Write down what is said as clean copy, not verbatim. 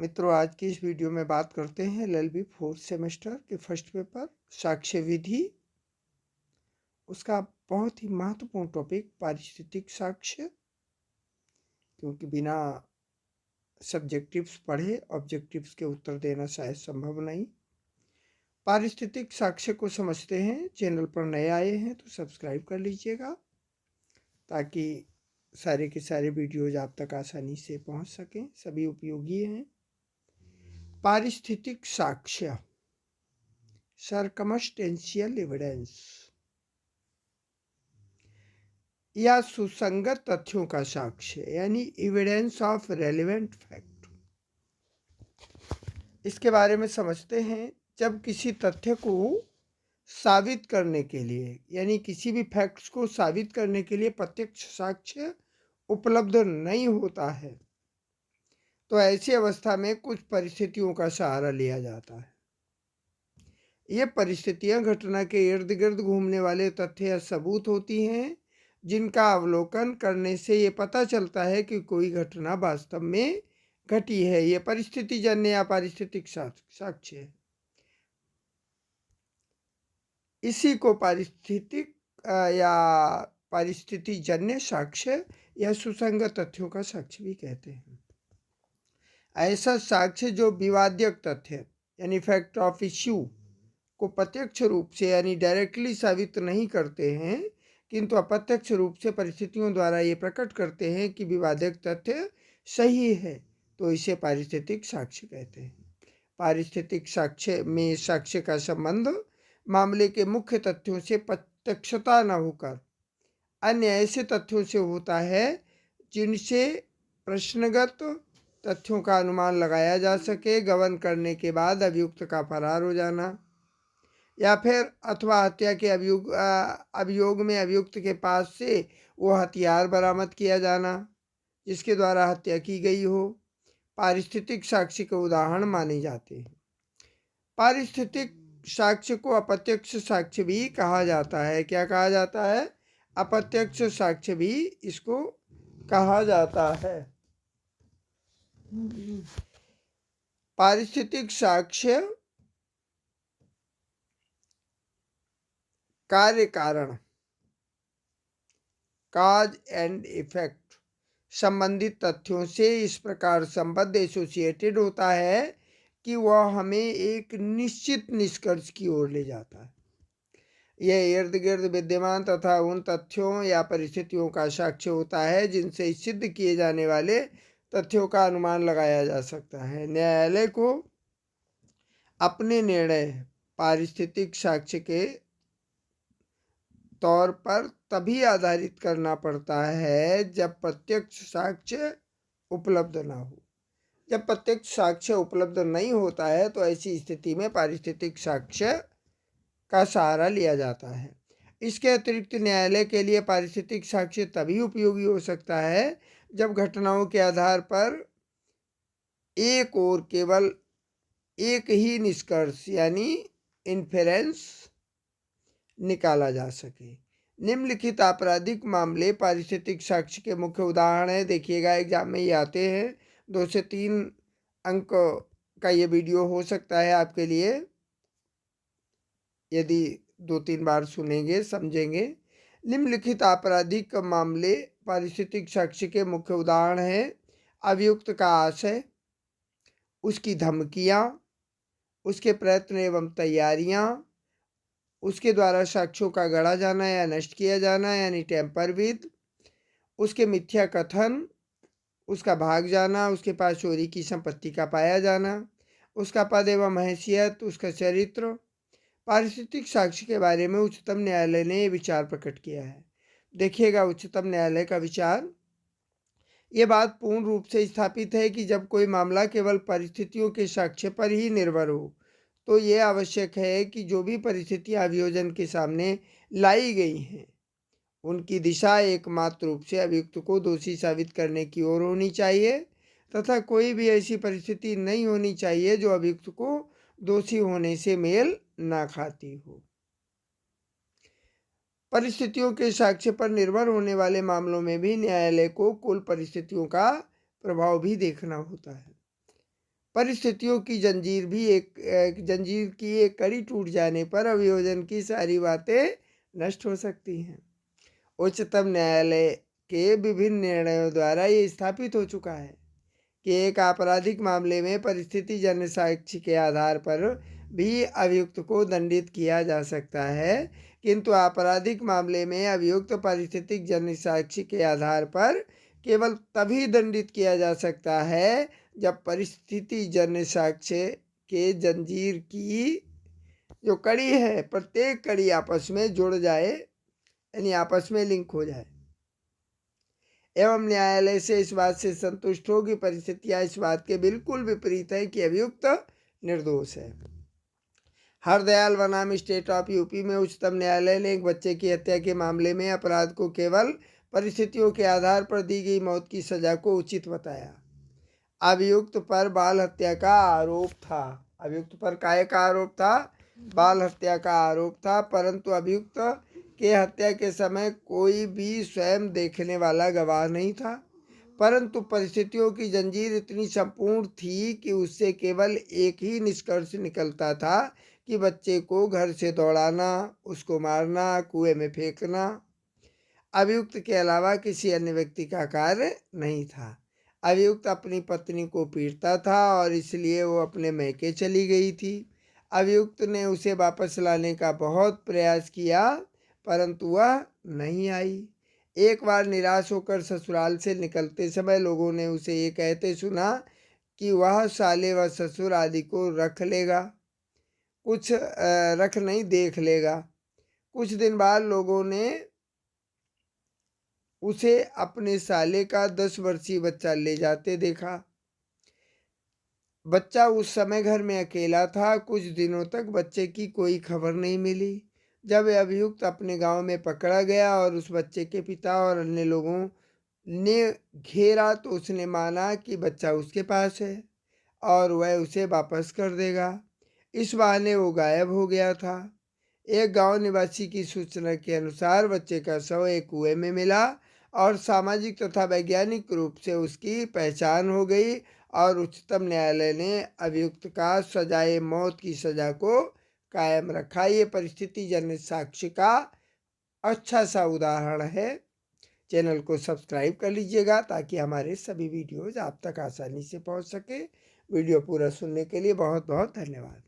मित्रों, आज की इस वीडियो में बात करते हैं एलएलबी फोर्थ सेमेस्टर के फर्स्ट पेपर साक्ष्य विधि। उसका बहुत ही महत्वपूर्ण टॉपिक पारिस्थितिक साक्ष्य, क्योंकि बिना सब्जेक्टिव्स पढ़े ऑब्जेक्टिव्स के उत्तर देना शायद संभव नहीं। पारिस्थितिक साक्ष्य को समझते हैं। चैनल पर नए आए हैं तो सब्सक्राइब कर लीजिएगा ताकि सारे के सारे वीडियोज आप तक आसानी से पहुंच सकें। सभी उपयोगी हैं। पारिस्थितिक साक्ष्य, सर्कमस्टेंशियल एविडेंस या सुसंगत तथ्यों का साक्ष्य, यानी एविडेंस ऑफ रेलेवेंट फैक्ट। इसके बारे में समझते हैं। जब किसी तथ्य को साबित करने के लिए, यानी किसी भी फैक्ट्स को साबित करने के लिए प्रत्यक्ष साक्ष्य उपलब्ध नहीं होता है, तो ऐसी अवस्था में कुछ परिस्थितियों का सहारा लिया जाता है। ये परिस्थितियां घटना के इर्द गिर्द घूमने वाले तथ्य या सबूत होती हैं, जिनका अवलोकन करने से ये पता चलता है कि कोई घटना वास्तव में घटी है। ये परिस्थिति जन्य या पारिस्थितिक साक्ष्य है। इसी को पारिस्थितिक या परिस्थिति जन्य साक्ष्य या सुसंगत तथ्यों का साक्ष्य भी कहते हैं। ऐसा साक्ष्य जो विवाद्यक तथ्य यानी फैक्ट ऑफ इश्यू को प्रत्यक्ष रूप से यानी डायरेक्टली साबित नहीं करते हैं, किंतु अप्रत्यक्ष रूप से परिस्थितियों द्वारा ये प्रकट करते हैं कि विवादक तथ्य सही है, तो इसे पारिस्थितिक साक्ष्य कहते हैं। पारिस्थितिक साक्ष्य में साक्ष्य का संबंध मामले के मुख्य तथ्यों से प्रत्यक्षता न होकर अन्य ऐसे तथ्यों से होता है जिनसे प्रश्नगत तथ्यों का अनुमान लगाया जा सके। गबन करने के बाद अभियुक्त का फरार हो जाना, या फिर अथवा हत्या के अभियोग में अभियुक्त के पास से वो हथियार बरामद किया जाना जिसके द्वारा हत्या की गई हो, पारिस्थितिक साक्ष्य के उदाहरण माने जाते हैं। पारिस्थितिक साक्ष्य को अप्रत्यक्ष साक्ष्य भी कहा जाता है। क्या कहा जाता है? अप्रत्यक्ष साक्ष्य भी इसको कहा जाता है। पारिस्थितिक साक्ष्य कार्य कारण, काज एंड इफेक्ट संबंधित तथ्यों से इस प्रकार संबद्ध एसोसिएटेड होता है कि वह हमें एक निश्चित निष्कर्ष की ओर ले जाता है। यह इर्द गिर्द विद्यमान तथा उन तथ्यों या परिस्थितियों का साक्ष्य होता है जिनसे सिद्ध किए जाने वाले तथ्यों का अनुमान लगाया जा सकता है। न्यायालय को अपने निर्णय पारिस्थितिक साक्ष्य के तौर पर तभी आधारित करना पड़ता है जब प्रत्यक्ष साक्ष्य उपलब्ध ना हो। जब प्रत्यक्ष साक्ष्य उपलब्ध नहीं होता है तो ऐसी स्थिति में पारिस्थितिक साक्ष्य का सहारा लिया जाता है। इसके अतिरिक्त न्यायालय के लिए पारिस्थितिक साक्ष्य तभी उपयोगी हो सकता है जब घटनाओं के आधार पर एक और केवल एक ही निष्कर्ष यानी इन्फेरेंस निकाला जा सके। निम्नलिखित आपराधिक मामले पारिस्थितिक साक्ष्य के मुख्य उदाहरण है। देखिएगा, एग्जाम में ये आते हैं। 2 से 3 अंक का ये वीडियो हो सकता है आपके लिए, यदि 2-3 बार सुनेंगे समझेंगे। निम्नलिखित आपराधिक मामले पारिस्थितिक साक्ष्य के मुख्य उदाहरण हैं। अभियुक्त का आशय, उसकी धमकियां, उसके प्रयत्न एवं तैयारियां, उसके द्वारा साक्ष्यों का गढ़ा जाना या नष्ट किया जाना यानी टेम्पर विद, उसके मिथ्या कथन, उसका भाग जाना, उसके पास चोरी की संपत्ति का पाया जाना, उसका पद एवं हैसियत, उसका चरित्र। पारिस्थितिक साक्ष्य के बारे में उच्चतम न्यायालय ने ये विचार प्रकट किया है। देखिएगा उच्चतम न्यायालय का विचार। ये बात पूर्ण रूप से स्थापित है कि जब कोई मामला केवल परिस्थितियों के साक्ष्य पर ही निर्भर हो तो ये आवश्यक है कि जो भी परिस्थितियां अभियोजन के सामने लाई गई हैं उनकी दिशा एकमात्र रूप से अभियुक्त को दोषी साबित करने की ओर होनी चाहिए, तथा कोई भी ऐसी परिस्थिति नहीं होनी चाहिए जो अभियुक्त को दोषी होने से मेल ना खाती हो। परिस्थितियों के साक्ष्य पर निर्भर होने वाले मामलों में भी न्यायालय को कुल परिस्थितियों का प्रभाव भी देखना होता है। परिस्थितियों की जंजीर की एक कड़ी टूट जाने पर अभियोजन की सारी बातें नष्ट हो सकती हैं। उच्चतम न्यायालय के विभिन्न निर्णयों द्वारा ये स्थापित हो चुका है कि एक आपराधिक मामले में परिस्थिति जन्य साक्ष्य के आधार पर भी अभियुक्त को दंडित किया जा सकता है, किंतु आपराधिक मामले में अभियुक्त परिस्थितिक जन्य साक्ष्य के आधार पर केवल तभी दंडित किया जा सकता है जब परिस्थिति जन्य साक्ष्य के जंजीर की जो कड़ी है, प्रत्येक कड़ी आपस में जुड़ जाए, यानी आपस में लिंक हो जाए, एवं न्यायालय से इस बात से संतुष्ट हो कि परिस्थितियां इस बात के बिल्कुल विपरीत है कि अभियुक्त निर्दोष है। हरदयाल बनाम स्टेट ऑफ यूपी में उच्चतम न्यायालय ने एक बच्चे की हत्या के मामले में अपराध को केवल परिस्थितियों के आधार पर दी गई मौत की सजा को उचित बताया। अभियुक्त पर बाल हत्या का आरोप था। अभियुक्त पर काय का आरोप था? बाल हत्या का आरोप था, परंतु अभियुक्त के हत्या के समय कोई भी स्वयं देखने वाला गवाह नहीं था, परंतु परिस्थितियों की जंजीर इतनी संपूर्ण थी कि उससे केवल एक ही निष्कर्ष निकलता था कि बच्चे को घर से दौड़ाना, उसको मारना, कुएं में फेंकना अभियुक्त के अलावा किसी अन्य व्यक्ति का कार्य नहीं था। अभियुक्त अपनी पत्नी को पीटता था और इसलिए वो अपने मैके चली गई थी। अभियुक्त ने उसे वापस लाने का बहुत प्रयास किया, परंतु वह नहीं आई। एक बार निराश होकर ससुराल से निकलते समय लोगों ने उसे ये कहते सुना कि वह साले व ससुर आदि को रख लेगा, कुछ रख नहीं देख लेगा। कुछ दिन बाद लोगों ने उसे अपने साले का 10 वर्षीय बच्चा ले जाते देखा। बच्चा उस समय घर में अकेला था। कुछ दिनों तक बच्चे की कोई खबर नहीं मिली। जब अभियुक्त अपने गांव में पकड़ा गया और उस बच्चे के पिता और अन्य लोगों ने घेरा तो उसने माना कि बच्चा उसके पास है और वह उसे वापस कर देगा। इस बहाने वो गायब हो गया था। एक गांव निवासी की सूचना के अनुसार बच्चे का शव एक कुएं में मिला और सामाजिक तथा वैज्ञानिक रूप से उसकी पहचान हो गई और उच्चतम न्यायालय ने अभियुक्त का सजाए मौत की सजा को कायम रखा। ये परिस्थिति जन्य साक्ष्य का अच्छा सा उदाहरण है। चैनल को सब्सक्राइब कर लीजिएगा ताकि हमारे सभी वीडियोज़ आप तक आसानी से पहुंच सके। वीडियो पूरा सुनने के लिए बहुत बहुत धन्यवाद।